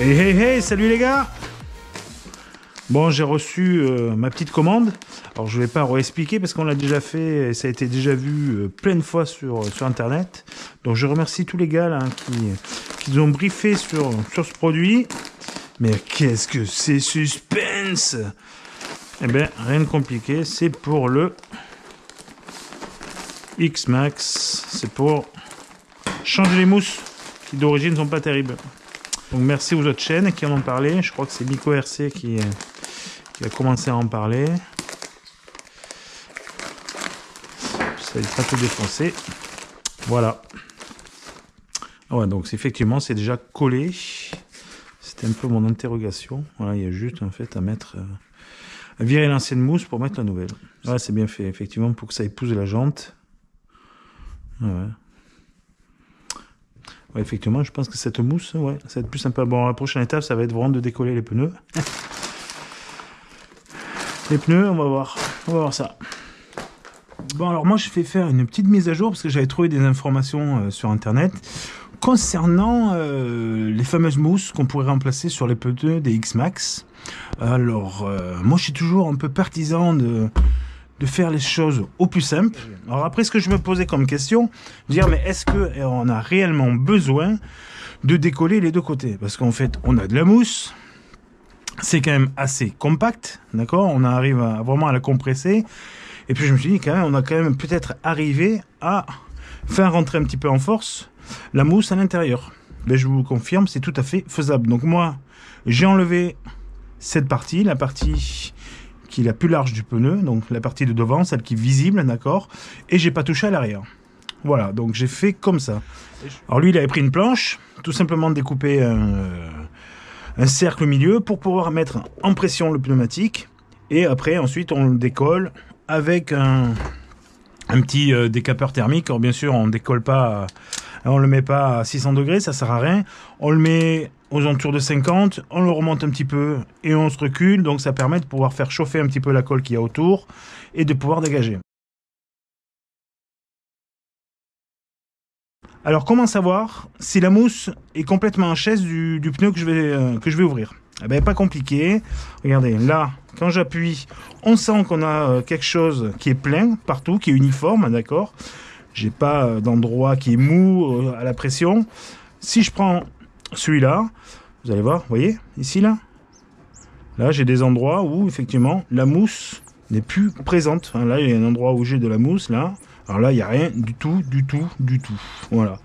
Hey hey hey, salut les gars. Bon, j'ai reçu ma petite commande. Alors je vais pas réexpliquer parce qu'on l'a déjà fait et ça a été déjà vu plein de fois sur internet. Donc je remercie tous les gars là, qui nous ont briefé sur ce produit. Mais qu'est-ce que c'est suspense! Eh bien, rien de compliqué, c'est pour le X-Max. C'est pour changer les mousses qui d'origine sont pas terribles. Donc merci aux autres chaînes qui en ont parlé. Je crois que c'est Miko RC qui a commencé à en parler. Ça n'est pas tout défoncé. Voilà. Ouais, donc effectivement c'est déjà collé. C'était un peu mon interrogation. Voilà, il y a juste en fait à mettre, à virer l'ancienne mousse pour mettre la nouvelle. Ouais, c'est bien fait effectivement pour que ça épouse la jante. Ouais. Ouais, effectivement, je pense que cette mousse, ouais, ça va être plus sympa. Bon, la prochaine étape, ça va être vraiment de décoller les pneus. Les pneus, on va voir ça. Bon, alors moi, je fais faire une petite mise à jour parce que j'avais trouvé des informations sur Internet concernant les fameuses mousses qu'on pourrait remplacer sur les pneus des X-Max. Alors, moi, je suis toujours un peu partisan de faire les choses au plus simple. Alors après, ce que je me posais comme question, dire mais est-ce qu'on a réellement besoin de décoller les deux côtés? Parce qu'en fait, on a de la mousse, c'est quand même assez compact, d'accord? On arrive vraiment à la compresser. Et puis je me suis dit quand même, on a quand même peut-être arrivé à faire rentrer un petit peu en force la mousse à l'intérieur. Mais je vous confirme, c'est tout à fait faisable. Donc moi, j'ai enlevé cette partie, la partie qui est la plus large du pneu, donc la partie de devant, celle qui est visible, d'accord, et j'ai pas touché à l'arrière. Voilà, donc j'ai fait comme ça. Alors lui, il avait pris une planche, tout simplement découpé un cercle au milieu pour pouvoir mettre en pression le pneumatique, et après, ensuite, on le décolle avec un petit décapeur thermique. Alors bien sûr, on décolle pas, on le met pas à 600 degrés, ça sert à rien. On le met aux alentours de 50, on le remonte un petit peu et on se recule, donc ça permet de pouvoir faire chauffer un petit peu la colle qu'il y a autour et de pouvoir dégager. Alors comment savoir si la mousse est complètement en chaise du pneu que je vais ouvrir? Eh ben, pas compliqué. Regardez, là, quand j'appuie, on sent qu'on a quelque chose qui est plein partout, qui est uniforme, d'accord? J'ai pas d'endroit qui est mou à la pression. Si je prends celui-là, vous allez voir, vous voyez, ici, là, j'ai des endroits où, effectivement, la mousse n'est plus présente. Là, il y a un endroit où j'ai de la mousse, là. Alors là, il n'y a rien du tout. Voilà.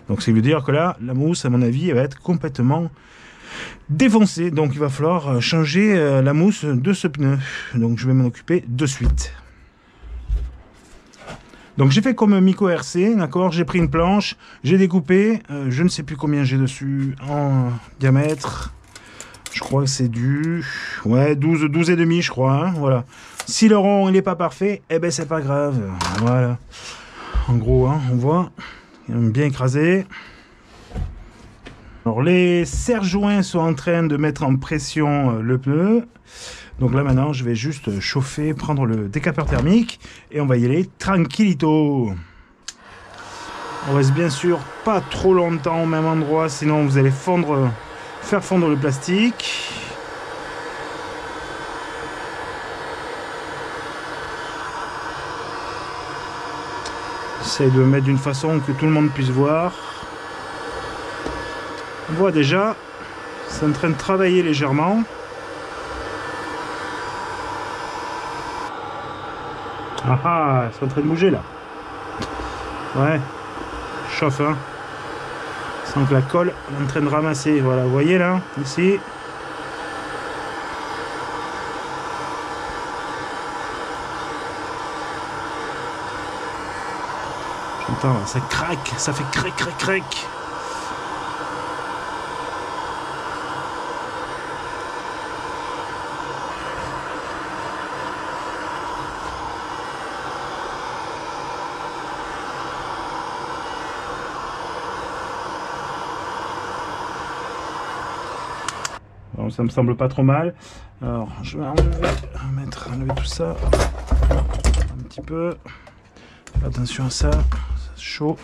Donc, ça veut dire que là, la mousse, à mon avis, elle va être complètement défoncée. Donc, il va falloir changer la mousse de ce pneu. Donc, je vais m'en occuper de suite. Donc j'ai fait comme Miko RC, d'accord, j'ai pris une planche, j'ai découpé, je ne sais plus combien j'ai dessus en diamètre, je crois que c'est du 12 et demi je crois, hein, voilà. Si le rond il n'est pas parfait, eh ben c'est pas grave, voilà. En gros, hein, on voit, bien écrasé. Alors les serre-joints sont en train de mettre en pression le pneu. Donc là maintenant je vais juste chauffer, prendre le décapeur thermique et on va y aller tranquillito. On reste bien sûr pas trop longtemps au même endroit, sinon vous allez faire fondre le plastique. J'essaie de mettre d'une façon que tout le monde puisse voir. On voit déjà, c'est en train de travailler légèrement. Ah, c'est en train de bouger là. Ouais, chauffe hein. Sans que la colle est en train de ramasser. Voilà, vous voyez là, ici. J'entends, ça craque, ça fait crac. Alors, ça me semble pas trop mal. Alors je vais enlever tout ça un petit peu. Attention à ça, c'est chaud.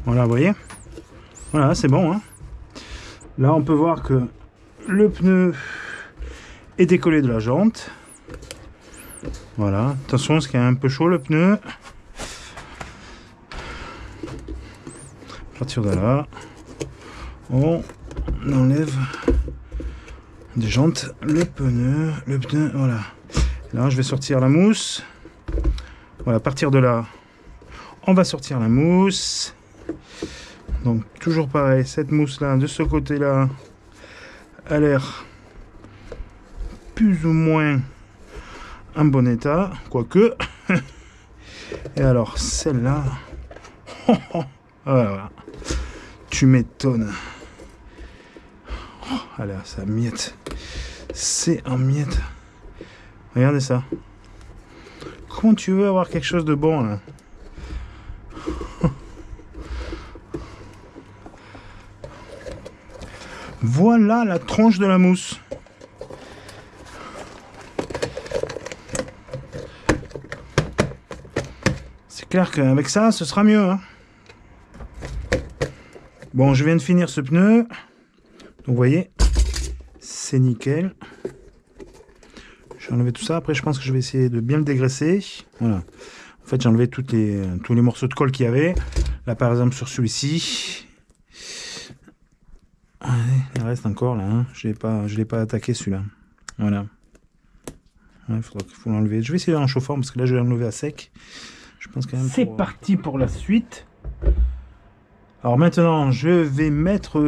Voilà, vous voyez. Voilà, c'est bon, hein. Là, on peut voir que le pneu est décollé de la jante. Voilà, attention, parce qu'il est un peu chaud le pneu. À partir de là, on enlève des jantes le pneu, voilà. Là, je vais sortir la mousse. Voilà, à partir de là, on va sortir la mousse. Donc, toujours pareil, cette mousse-là, de ce côté-là, a l'air plus ou moins en bon état, quoique. Et alors, celle-là, voilà, tu m'étonnes. Oh, allez, ça miette. C'est en miette. Regardez ça. Comment tu veux avoir quelque chose de bon, là? Voilà la tronche de la mousse. C'est clair qu'avec ça, ce sera mieux, hein. Bon, je viens de finir ce pneu. Donc, vous voyez, c'est nickel. J'ai enlevé tout ça. Après, je pense que je vais essayer de bien le dégraisser. Voilà. En fait, j'ai enlevé tous les morceaux de colle qu'il y avait. Là, par exemple, sur celui-ci. Il reste encore là. Hein. Je l'ai pas attaqué celui-là. Voilà. Il faut l'enlever. Je vais essayer en chauffant parce que là, je vais l'enlever à sec. Je pense quand même. C'est parti pour la suite. Alors maintenant, je vais mettre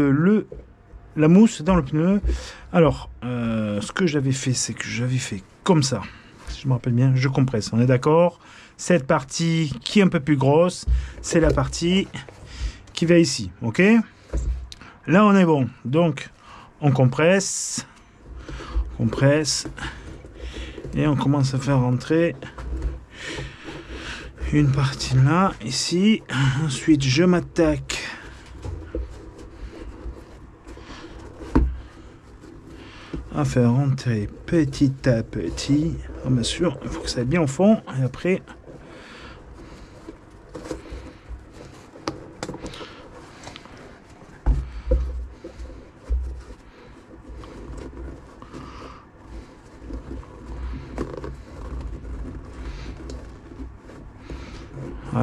la mousse dans le pneu. Alors, ce que j'avais fait, c'est que j'avais fait comme ça. Si je me rappelle bien, je compresse. On est d'accord? Cette partie qui est un peu plus grosse, c'est la partie qui va ici. Ok? Là, on est bon. Donc, on compresse. Et on commence à faire rentrer une partie là, ici. Ensuite, je m'attaque à faire rentrer petit à petit. Oh, bien sûr, il faut que ça aille bien au fond. Et après,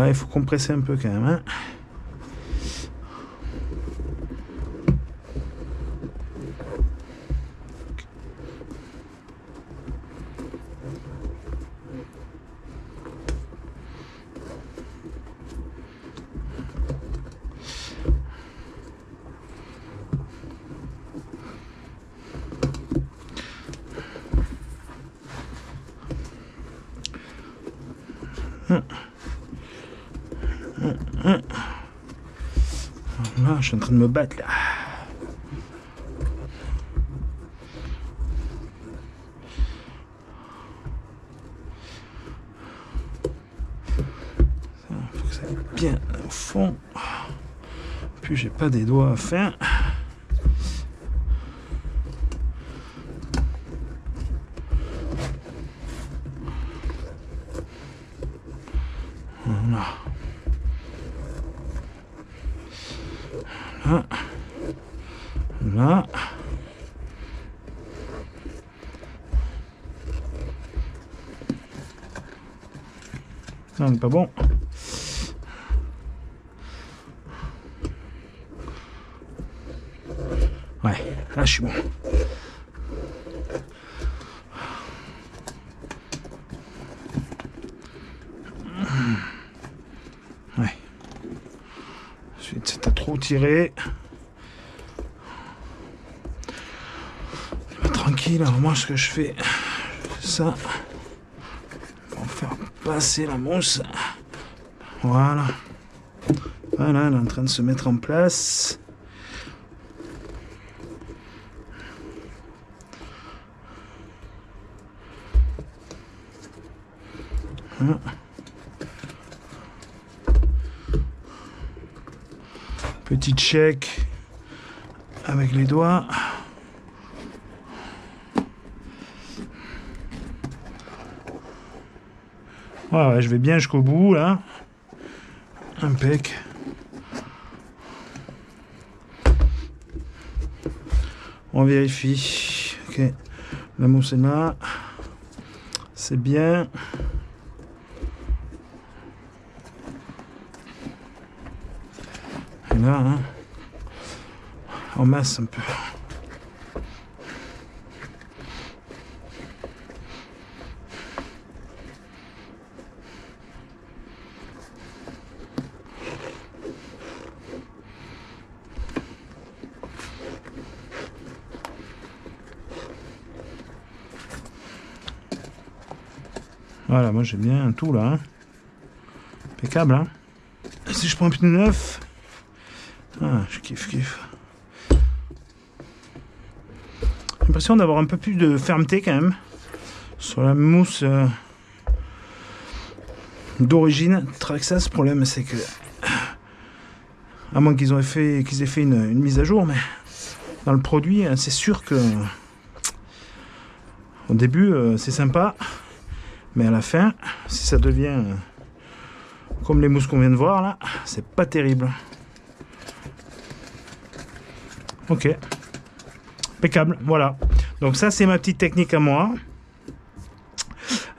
il faut compresser un peu quand même. Hein. Là, je suis en train de me battre là. Il faut que ça aille bien au fond. Puis j'ai pas des doigts à faire. Voilà. Là. Là. Ça n'est pas bon. Ouais, là je suis bon. Ouais. Ensuite, t'as trop tiré. Tranquille, alors moi ce que je fais, ça, pour faire passer la mousse. Voilà. Voilà, elle est en train de se mettre en place. Voilà. Petit check avec les doigts. Ouais, je vais bien jusqu'au bout là. Impec. On vérifie. Ok. La mousse est là. C'est bien. Et là, hein, on masse un peu. Voilà, moi j'ai bien tout là. Hein. Impeccable. Hein. Si je prends un pneu neuf, ah, je kiffe. J'ai l'impression d'avoir un peu plus de fermeté quand même sur la mousse d'origine Traxxas. Le problème c'est que, à moins qu'ils aient fait une mise à jour, mais dans le produit, c'est sûr que au début c'est sympa, mais à la fin, si ça devient comme les mousses qu'on vient de voir là, c'est pas terrible. Ok, impeccable, voilà. Donc ça c'est ma petite technique à moi.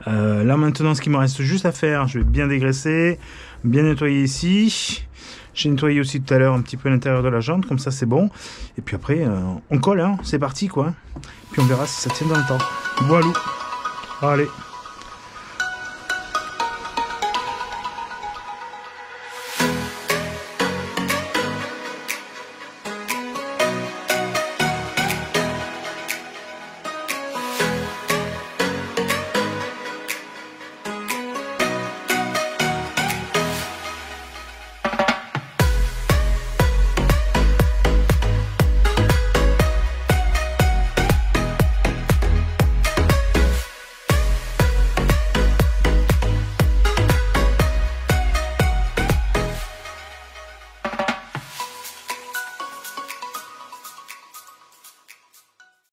Là maintenant ce qui me reste juste à faire, je vais bien dégraisser, bien nettoyer ici. J'ai nettoyé aussi tout à l'heure un petit peu l'intérieur de la jante, comme ça c'est bon. Et puis après on colle, hein, c'est parti quoi. Puis on verra si ça tient dans le temps. Voilà, allez.